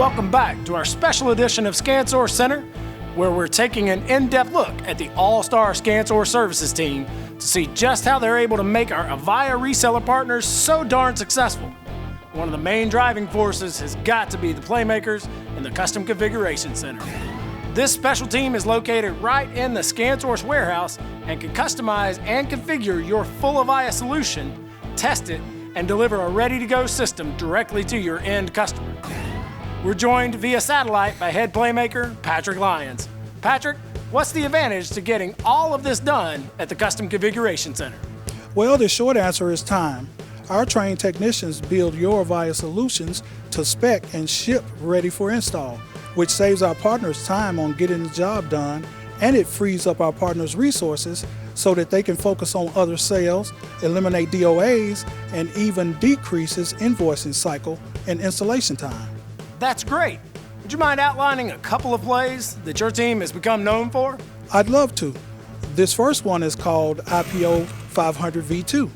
welcome back to our special edition of ScanSource Center, where we're taking an in-depth look at the All-Star ScanSource Services Team to see just how they're able to make our Avaya reseller partners so darn successful. One of the main driving forces has got to be the playmakers in the Custom Configuration Center. This special team is located right in the ScanSource warehouse and can customize and configure your full Avaya solution, test it, and deliver a ready-to-go system directly to your end customer. We're joined via satellite by head playmaker Patrick Lyons. Patrick, what's the advantage to getting all of this done at the Custom Configuration Center? Well, the short answer is time. Our trained technicians build your Avaya solutions to spec and ship ready for install, which saves our partners time on getting the job done, and it frees up our partners' resources so that they can focus on other sales, eliminate DOAs, and even decreases invoicing cycle and installation time. That's great. Would you mind outlining a couple of plays that your team has become known for? I'd love to. This first one is called IPO 500 V2.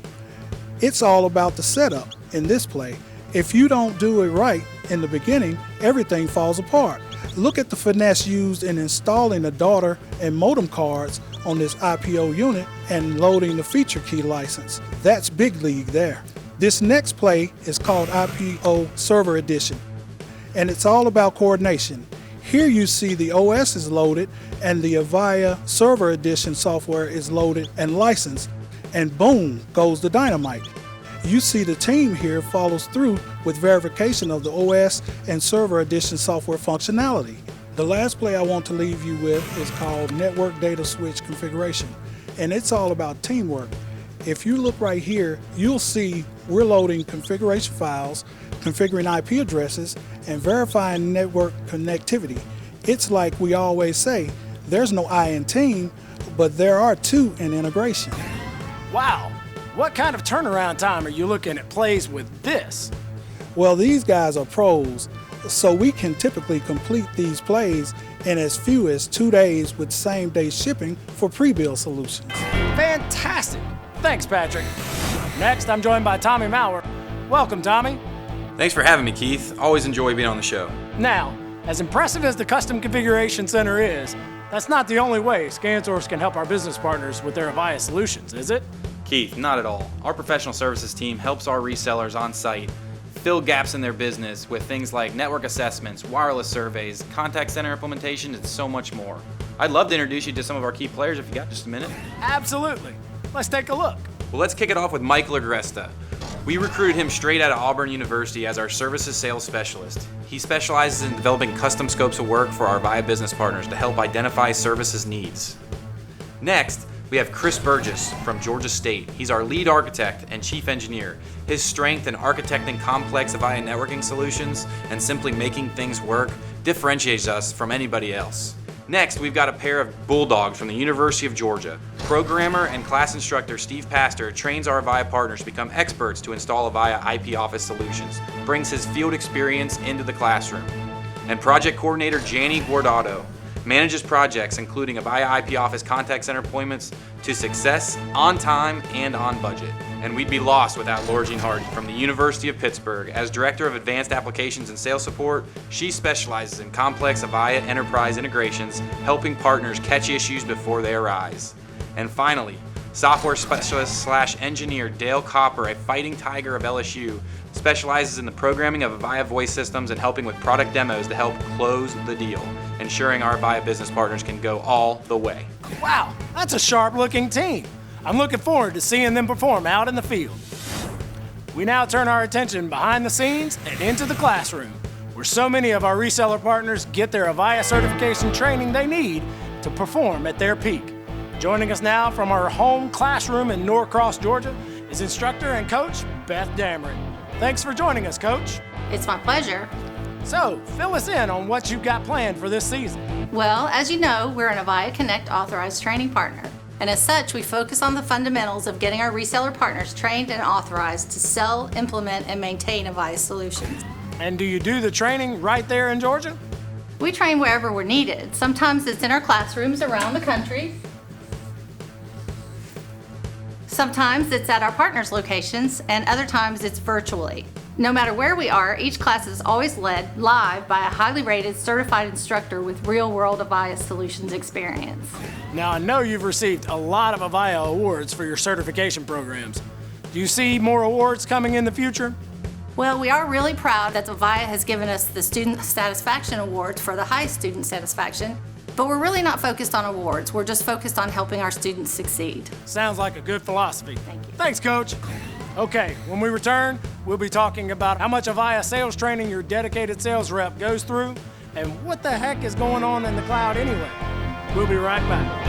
It's all about the setup in this play. If you don't do it right in the beginning, everything falls apart. Look at the finesse used in installing the daughter and modem cards on this IPO unit and loading the feature key license. That's big league there. This next play is called IPO Server Edition, and it's all about coordination. Here you see the OS is loaded and the Avaya Server Edition software is loaded and licensed, and boom goes the dynamite. You see the team here follows through with verification of the OS and Server Edition software functionality. The last play I want to leave you with is called Network Data Switch Configuration, and it's all about teamwork. If you look right here, you'll see we're loading configuration files, configuring IP addresses, and verifying network connectivity. It's like we always say, there's no I in team, but there are two in integration. Wow, what kind of turnaround time are you looking at plays with this? Well, these guys are pros, so we can typically complete these plays in as few as 2 days with same-day shipping for pre-build solutions. Fantastic! Thanks, Patrick. Next, I'm joined by Tommy Maurer. Welcome, Tommy. Thanks for having me, Keith. Always enjoy being on the show. Now, as impressive as the Custom Configuration Center is, that's not the only way ScanSource can help our business partners with their Avaya solutions, is it? Keith, not at all. Our professional services team helps our resellers on site fill gaps in their business with things like network assessments, wireless surveys, contact center implementation, and so much more. I'd love to introduce you to some of our key players if you got just a minute. Absolutely. Let's take a look. Well, let's kick it off with Michael Agresta. We recruited him straight out of Auburn University as our services sales specialist. He specializes in developing custom scopes of work for our Avaya business partners to help identify services needs. Next, we have Chris Burgess from Georgia State. He's our lead architect and chief engineer. His strength in architecting complex Avaya networking solutions and simply making things work differentiates us from anybody else. Next, we've got a pair of bulldogs from the University of Georgia. Programmer and class instructor Steve Pastor trains our Avaya partners to become experts to install Avaya IP Office solutions, brings his field experience into the classroom. And project coordinator Jani Guardado manages projects including Avaya IP Office contact center appointments to success, on time, and on budget. And we'd be lost without Laura Jean Hardy from the University of Pittsburgh. As Director of Advanced Applications and Sales Support, she specializes in complex Avaya enterprise integrations, helping partners catch issues before they arise. And finally, software specialist / engineer Dale Copper, a fighting tiger of LSU, specializes in the programming of Avaya voice systems and helping with product demos to help close the deal, ensuring our Avaya business partners can go all the way. Wow, that's a sharp-looking team. I'm looking forward to seeing them perform out in the field. We now turn our attention behind the scenes and into the classroom, where so many of our reseller partners get their Avaya certification training they need to perform at their peak. Joining us now from our home classroom in Norcross, Georgia, is instructor and coach Beth Dameron. Thanks for joining us, Coach. It's my pleasure. So, fill us in on what you've got planned for this season. Well, as you know, we're an Avaya Connect authorized training partner. And as such, we focus on the fundamentals of getting our reseller partners trained and authorized to sell, implement, and maintain Avaya solutions. And do you do the training right there in Georgia? We train wherever we're needed. Sometimes it's in our classrooms around the country. Sometimes it's at our partners' locations, and other times it's virtually. No matter where we are, each class is always led live by a highly rated, certified instructor with real-world Avaya Solutions experience. Now, I know you've received a lot of Avaya awards for your certification programs. Do you see more awards coming in the future? Well, we are really proud that Avaya has given us the Student Satisfaction Awards for the highest student satisfaction, but we're really not focused on awards. We're just focused on helping our students succeed. Sounds like a good philosophy. Thank you. Thanks, Coach. Okay, when we return, we'll be talking about how much Avaya sales training your dedicated sales rep goes through and what the heck is going on in the cloud anyway. We'll be right back.